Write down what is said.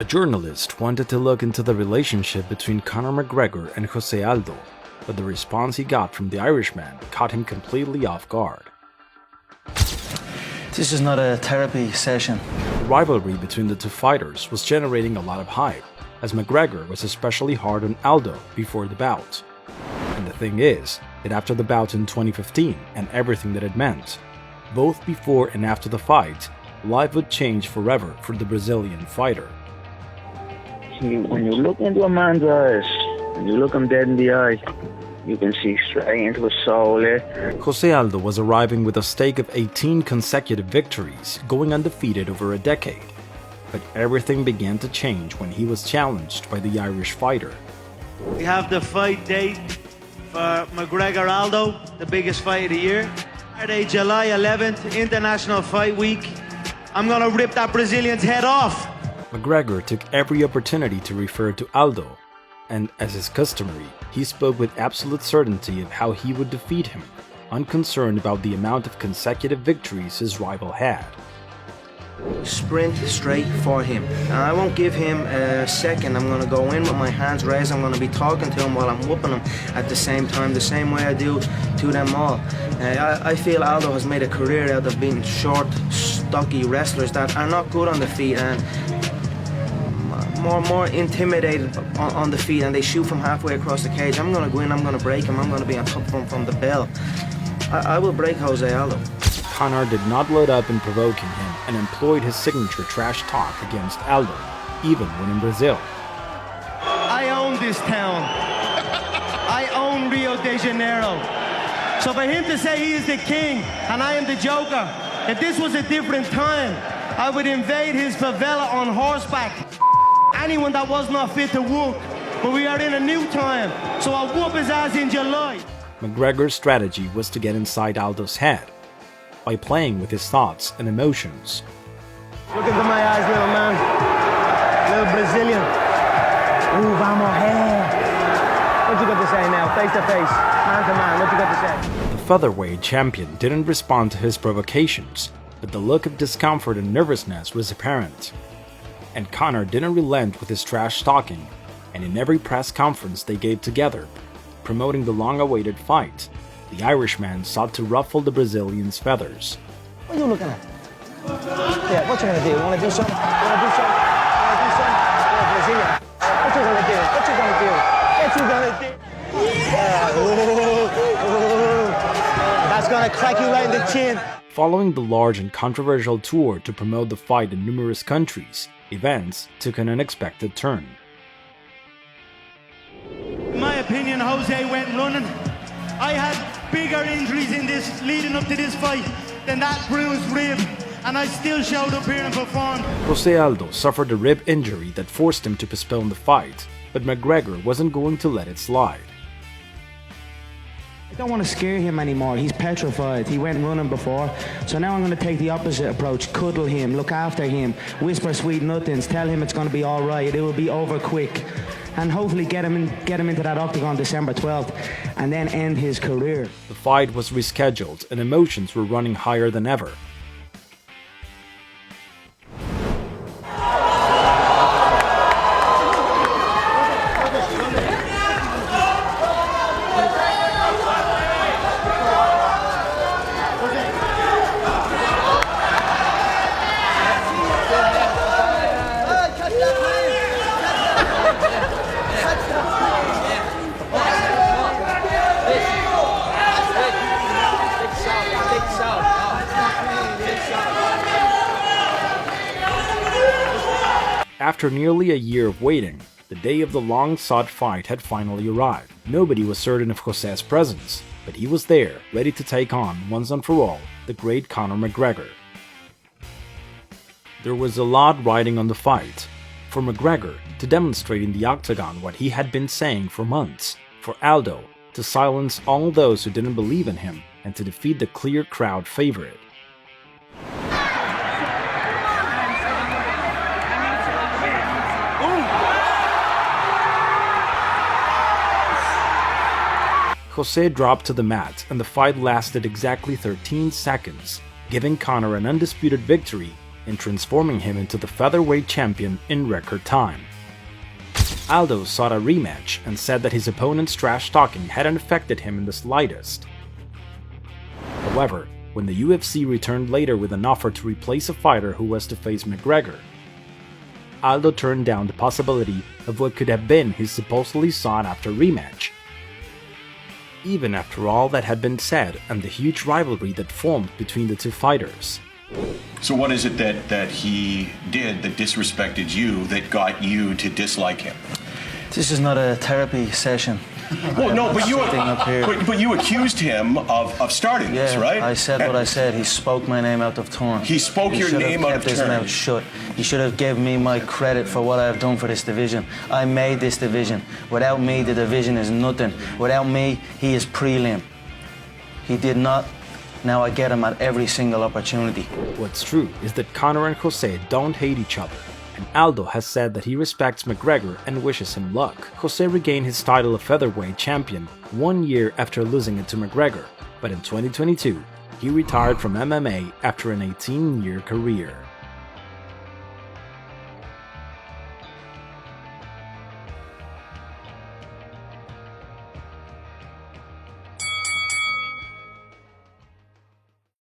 A journalist wanted to look into the relationship between Conor McGregor and Jose Aldo, but the response he got from the Irishman caught him completely off guard. This is not a therapy session. The rivalry between the two fighters was generating a lot of hype, as McGregor was especially hard on Aldo before the bout. And the thing is that after the bout in 2015 and everything that it meant, both before and after the fight, life would change forever for the Brazilian fighter. When you look into a man's eyes, when you look him dead in the eye, you can see straight into his soul. Jose Aldo was arriving with a stake of 18 consecutive victories, going undefeated over a decade. But everything began to change when he was challenged by the Irish fighter. We have the fight date for McGregor-Aldo, the biggest fight of the year. Saturday, July 11th, International Fight Week. I'm gonna rip that Brazilian's head off. McGregor took every opportunity to refer to Aldo, and as is customary, he spoke with absolute certainty of how he would defeat him, unconcerned about the amount of consecutive victories his rival had. Sprint straight for him. I won't give him a second. I'm going to go in with my hands raised. I'm going to be talking to him while I'm whooping him at the same time, the same way I do to them all. I feel Aldo has made a career out of being short, stocky wrestlers that are not good on the feet and more intimidated on the feet, and they shoot from halfway across the cage. I'm going to go in, I'm going to break him, I'm going to be on top of him from the bell. I will break Jose Aldo. Conor did not let up in provoking him and employed his signature trash talk against Aldo, even when in Brazil. I own this town. I own Rio de Janeiro. So for him to say he is the king and I am the joker, if this was a different time, I would invade his favela on horseback. Anyone that was not fit to whoop. But we are in a new time, so I'll whoop his ass in July. McGregor's strategy was to get inside Aldo's head by playing with his thoughts and emotions. Look into my eyes, little man. Little Brazilian. Ooh, vamos, hey. What you got to say now, face to face, man to man, what you got to say? The featherweight champion didn't respond to his provocations, but the look of discomfort and nervousness was apparent. And Conor didn't relent with his trash talking, and in every press conference they gave together, promoting the long-awaited fight, the Irishman sought to ruffle the Brazilian's feathers. What are you looking at? Yeah, what you gonna do? You wanna do something? You wanna do something? You wanna do something? Yeah, Brazilian. What you gonna do? What you gonna do? What you gonna do? Yeah. Ooh. That's gonna crack you right in the chin. Following the large and controversial tour to promote the fight in numerous countries, events took an unexpected turn. In my opinion, Jose went running. I had bigger injuries in this leading up to this fight than that bruised rib, and I still showed up here and performed. Jose Aldo suffered a rib injury that forced him to postpone the fight, but McGregor wasn't going to let it slide. I don't want to scare him anymore. He's petrified. He went running before. So now I'm going to take the opposite approach. Cuddle him, look after him, whisper sweet nothings, tell him it's going to be all right. It will be over quick. And hopefully get him into that octagon December 12th and then end his career. The fight was rescheduled and emotions were running higher than ever. After nearly a year of waiting, the day of the long-sought fight had finally arrived. Nobody was certain of Jose's presence, but he was there, ready to take on, once and for all, the great Conor McGregor. There was a lot riding on the fight. For McGregor to demonstrate in the octagon what he had been saying for months. For Aldo to silence all those who didn't believe in him and to defeat the clear crowd favorite. Jose dropped to the mat and the fight lasted exactly 13 seconds, giving Conor an undisputed victory in transforming him into the featherweight champion in record time. Aldo sought a rematch and said that his opponent's trash talking hadn't affected him in the slightest. However, when the UFC returned later with an offer to replace a fighter who was to face McGregor, Aldo turned down the possibility of what could have been his supposedly sought-after rematch. Even after all that had been said and the huge rivalry that formed between the two fighters. So what is it that he did that disrespected you that got you to dislike him? This is not a therapy session. Well, no, but you accused him of starting this, right? I said what I said. He spoke my name out of turn. He spoke your name out of turn. He should have kept his mouth shut. He should have given me my credit for what I have done for this division. I made this division. Without me, the division is nothing. Without me, he is prelim. He did not. Now I get him at every single opportunity. What's true is that Conor and Jose don't hate each other, and Aldo has said that he respects McGregor and wishes him luck. Jose regained his title of featherweight champion 1 year after losing it to McGregor, but in 2022, he retired from MMA after an 18-year career.